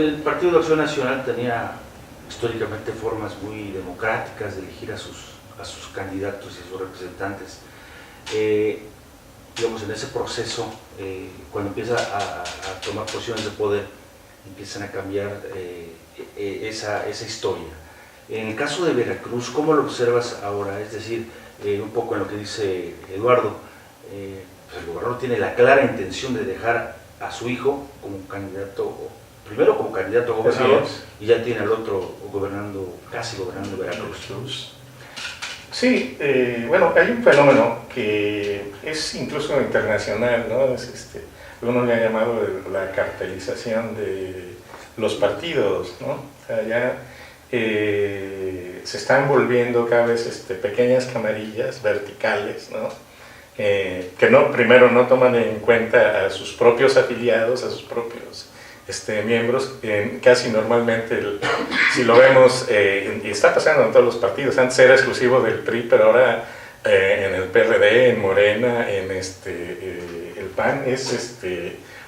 el Partido de Acción Nacional tenía históricamente formas muy democráticas de elegir a sus candidatos y a sus representantes. Digamos, en ese proceso, cuando empieza a tomar posiciones de poder, empiezan a cambiar esa historia. En el caso de Veracruz, ¿cómo lo observas ahora? Es decir, un poco en lo que dice Eduardo, pues el gobernador tiene la clara intención de dejar a su hijo como candidato, primero como candidato a gobernador, y ya tiene al otro casi gobernando Veracruz. Sí, bueno, hay un fenómeno que es incluso internacional, ¿no? Uno le ha llamado la cartelización de los partidos, ¿no? O sea, ya se están volviendo cada vez pequeñas camarillas verticales, ¿no? Que primero no toman en cuenta a sus propios afiliados, a sus propios miembros. Casi normalmente, si lo vemos, y está pasando en todos los partidos, antes era exclusivo del PRI, pero ahora en el PRD, en Morena, en el PAN, es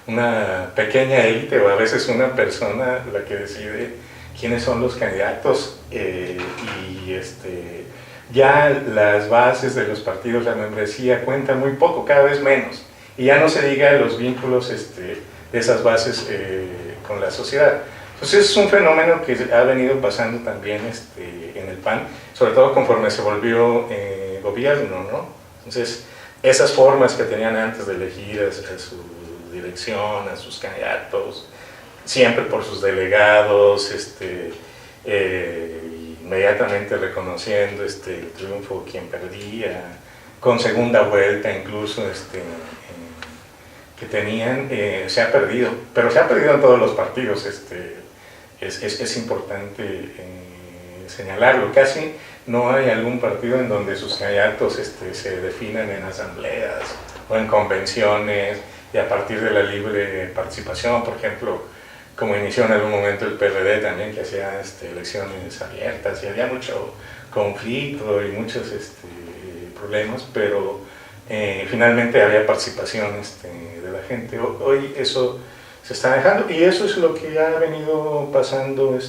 una pequeña élite o a veces una persona la que decide quiénes son los candidatos, y ya las bases de los partidos, la membresía cuenta muy poco, cada vez menos, y ya no se diga los vínculos de esas bases con la sociedad. Entonces es un fenómeno que ha venido pasando también en el PAN, sobre todo conforme se volvió gobierno, ¿no? Entonces esas formas que tenían antes de elegir a su dirección, a sus candidatos, siempre por sus delegados, inmediatamente reconociendo el triunfo quien perdía, con segunda vuelta incluso, que tenían, se ha perdido, pero se ha perdido en todos los partidos. Es importante señalarlo. Casi no hay algún partido en donde sus candidatos se definan en asambleas o en convenciones y a partir de la libre participación, por ejemplo, como inició en algún momento el PRD también, que hacía elecciones abiertas y había mucho conflicto y muchos problemas, pero finalmente había participación de la gente. Hoy eso se está dejando y eso es lo que ha venido pasando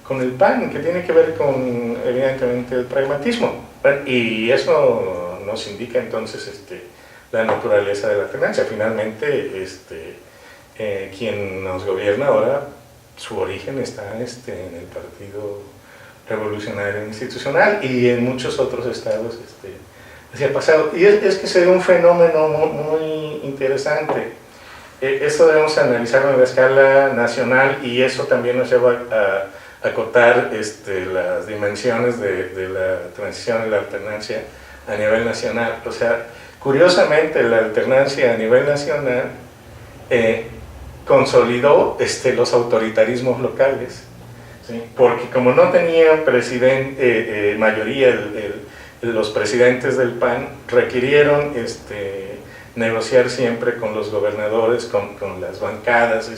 con el PAN, que tiene que ver con evidentemente el pragmatismo, y eso nos indica entonces la naturaleza de la alternancia. Finalmente quien nos gobierna ahora, su origen está en el Partido Revolucionario Institucional y en muchos otros estados así ha pasado. Y es que se ve un fenómeno muy interesante. Esto debemos analizarlo en la escala nacional y eso también nos lleva a acotar las dimensiones de la transición y la alternancia a nivel nacional. O sea, curiosamente la alternancia a nivel nacional consolidó los autoritarismos locales, ¿sí? Porque como no tenían mayoría los presidentes del PAN, requirieron negociar siempre con los gobernadores, con las bancadas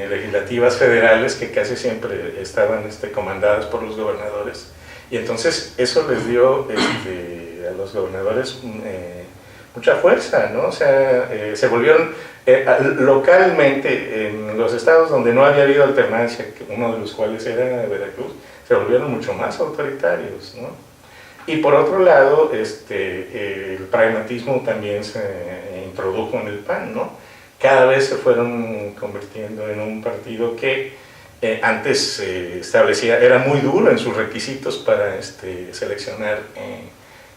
legislativas federales que casi siempre estaban comandadas por los gobernadores, y entonces eso les dio a los gobernadores mucha fuerza, ¿no? O sea, se volvieron localmente en los estados donde no había habido alternancia, uno de los cuales era Veracruz, se volvieron mucho más autoritarios, ¿no? Y por otro lado, el pragmatismo también se introdujo en el PAN, ¿no? Cada vez se fueron convirtiendo en un partido que antes era muy duro en sus requisitos para seleccionar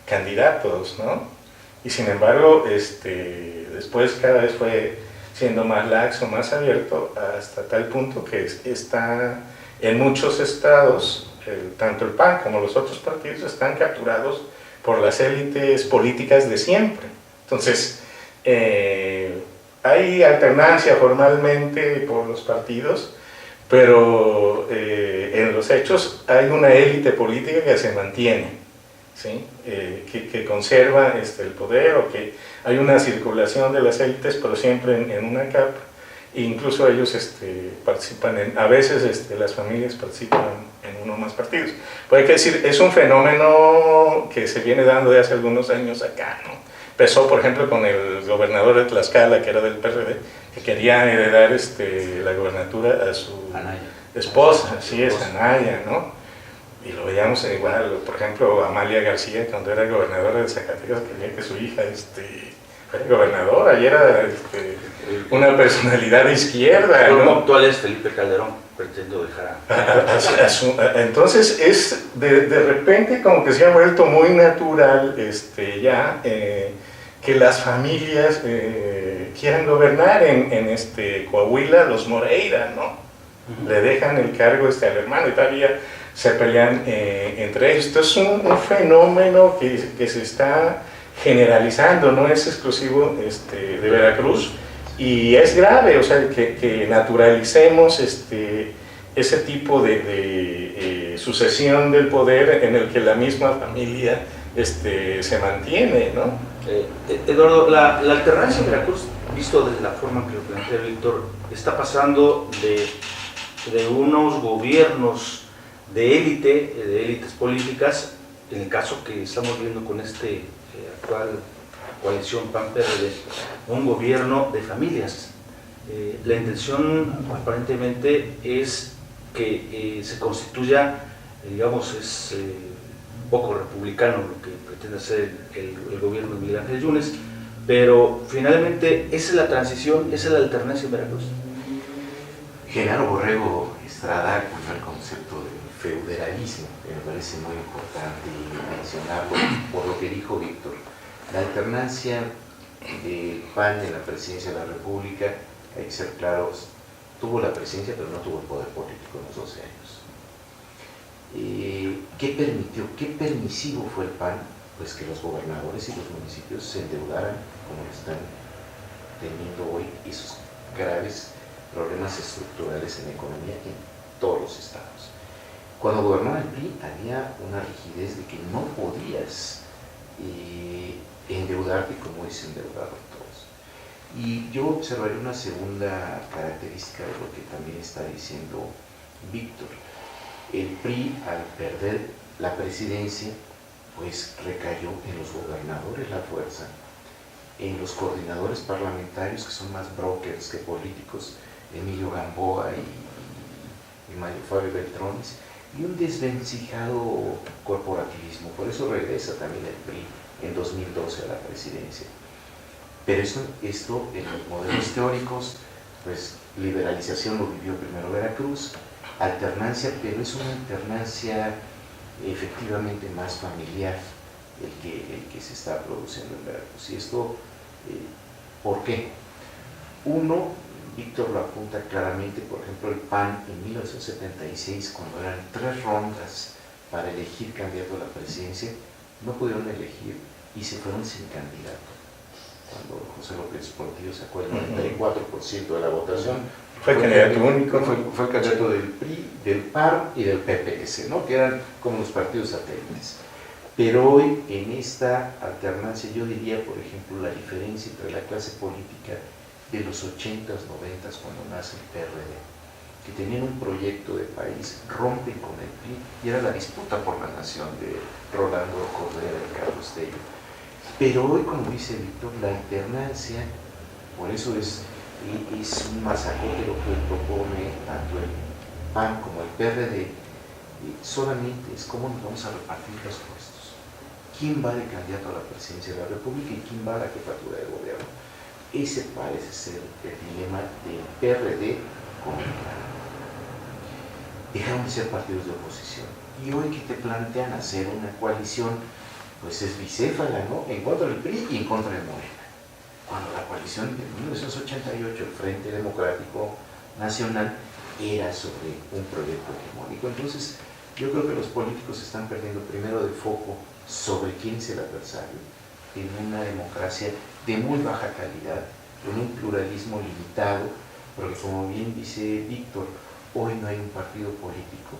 candidatos, ¿no? Y sin embargo, después cada vez fue siendo más laxo, más abierto, hasta tal punto que está en muchos estados, tanto el PAN como los otros partidos están capturados por las élites políticas de siempre. Entonces, hay alternancia formalmente por los partidos, pero en los hechos hay una élite política que se mantiene, ¿sí? Que conserva el poder, o que hay una circulación de las élites, pero siempre en una capa. E incluso ellos participan a veces las familias participan en uno o más partidos. Pues hay que decir, es un fenómeno que se viene dando de hace algunos años acá, ¿no? Empezó, por ejemplo, con el gobernador de Tlaxcala, que era del PRD, que quería heredar la gobernatura a su Anaya. esposa, así es, Anaya, ¿no? Y lo veíamos igual, por ejemplo, Amalia García, cuando era gobernadora de Zacatecas, quería que su hija fuera gobernadora y era una personalidad de izquierda, El ¿no? actual es Felipe Calderón, pretendo dejar a... Entonces de repente como que se ha vuelto muy natural ya que las familias quieran gobernar en Coahuila, los Moreira, ¿no? Le dejan el cargo al hermano y todavía se pelean entre ellos. Esto es un fenómeno que se está generalizando, no es exclusivo de Veracruz, y es grave, o sea, que naturalicemos ese tipo de sucesión del poder en el que la misma familia se mantiene, ¿no? Eduardo, la alternancia en Veracruz, visto desde la forma que lo plantea Víctor, está pasando de unos gobiernos de élites políticas, en el caso que estamos viendo con actual coalición PAN-PRD, un gobierno de familias. La intención aparentemente es que se constituya, digamos, es poco republicano lo que pretende hacer el gobierno de Miguel Ángel Yunes, pero finalmente esa es la transición, esa es la alternancia en Veracruz. Genaro Borrego Estrada acuñó el concepto del feudalismo, que me parece muy importante mencionarlo por lo que dijo Víctor. La alternancia del PAN en la presidencia de la República, hay que ser claros, tuvo la presidencia pero no tuvo el poder político en los 12 años. ¿Qué permitió? ¿Qué permisivo fue el PAN? Pues que los gobernadores y los municipios se endeudaran como están teniendo hoy esos graves problemas estructurales en la economía en todos los estados. Cuando gobernaba el PRI había una rigidez de que no podías endeudarte como se endeudaron todos. Y yo observaré una segunda característica de lo que también está diciendo Víctor. El PRI, al perder la presidencia, pues recayó en los gobernadores la fuerza, en los coordinadores parlamentarios, que son más brokers que políticos, Emilio Gamboa y Mario Fabio Beltrones, y un desvencijado corporativismo. Por eso regresa también el PRI en 2012 a la presidencia. Pero esto en los modelos teóricos, pues liberalización lo vivió primero Veracruz, alternancia, pero es una alternancia efectivamente más familiar el que se está produciendo en Veracruz. Y esto, ¿por qué? Uno, Víctor lo apunta claramente, por ejemplo, el PAN en 1976, cuando eran 3 rondas para elegir candidato a la presidencia, no pudieron elegir y se fueron sin candidato. Cuando José López Portillo sacó el 94% de la votación, fue candidato único. Fue el candidato del PRI, del PAR y del PPS, ¿no? Que eran como los partidos satélites. Pero hoy, en esta alternancia, yo diría, por ejemplo, la diferencia entre la clase política de los 80s, 90s, cuando nace el PRD, que tenían un proyecto de país, rompen con el PRI, y era la disputa por la nación de Rolando Cordero y Carlos Tello. Pero hoy, como dice Víctor, la alternancia, por eso es un masacote lo que propone tanto el PAN como el PRD, solamente es cómo nos vamos a repartir los puestos. ¿Quién va de candidato a la presidencia de la República y quién va a la jefatura de gobierno? Ese parece ser el dilema del PRD con el PAN. Dejaron de ser partidos de oposición. Y hoy que te plantean hacer una coalición, pues es bicéfala, ¿no? En contra del PRI y en contra de Morena. Cuando la coalición de 1988, el Frente Democrático Nacional, era sobre un proyecto hegemónico. Entonces, yo creo que los políticos están perdiendo primero de foco sobre quién es el adversario en una democracia de muy baja calidad, con un pluralismo limitado, porque como bien dice Víctor, hoy no hay un partido político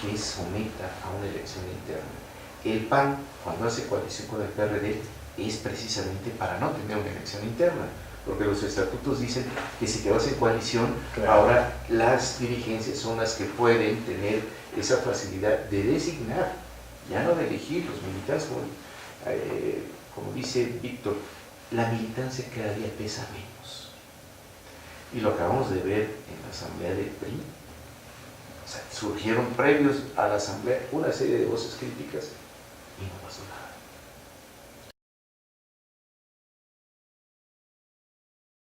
que someta a una elección interna. El PAN, cuando hace coalición con el PRD, es precisamente para no tener una elección interna, porque los estatutos dicen que si te vas en coalición, claro, ahora las dirigencias son las que pueden tener esa facilidad de designar, ya no de elegir los militantes, como dice Víctor, la militancia cada día pesa menos. Y lo acabamos de ver en la asamblea del PRI. O sea, surgieron previos a la asamblea una serie de voces críticas y no pasó nada.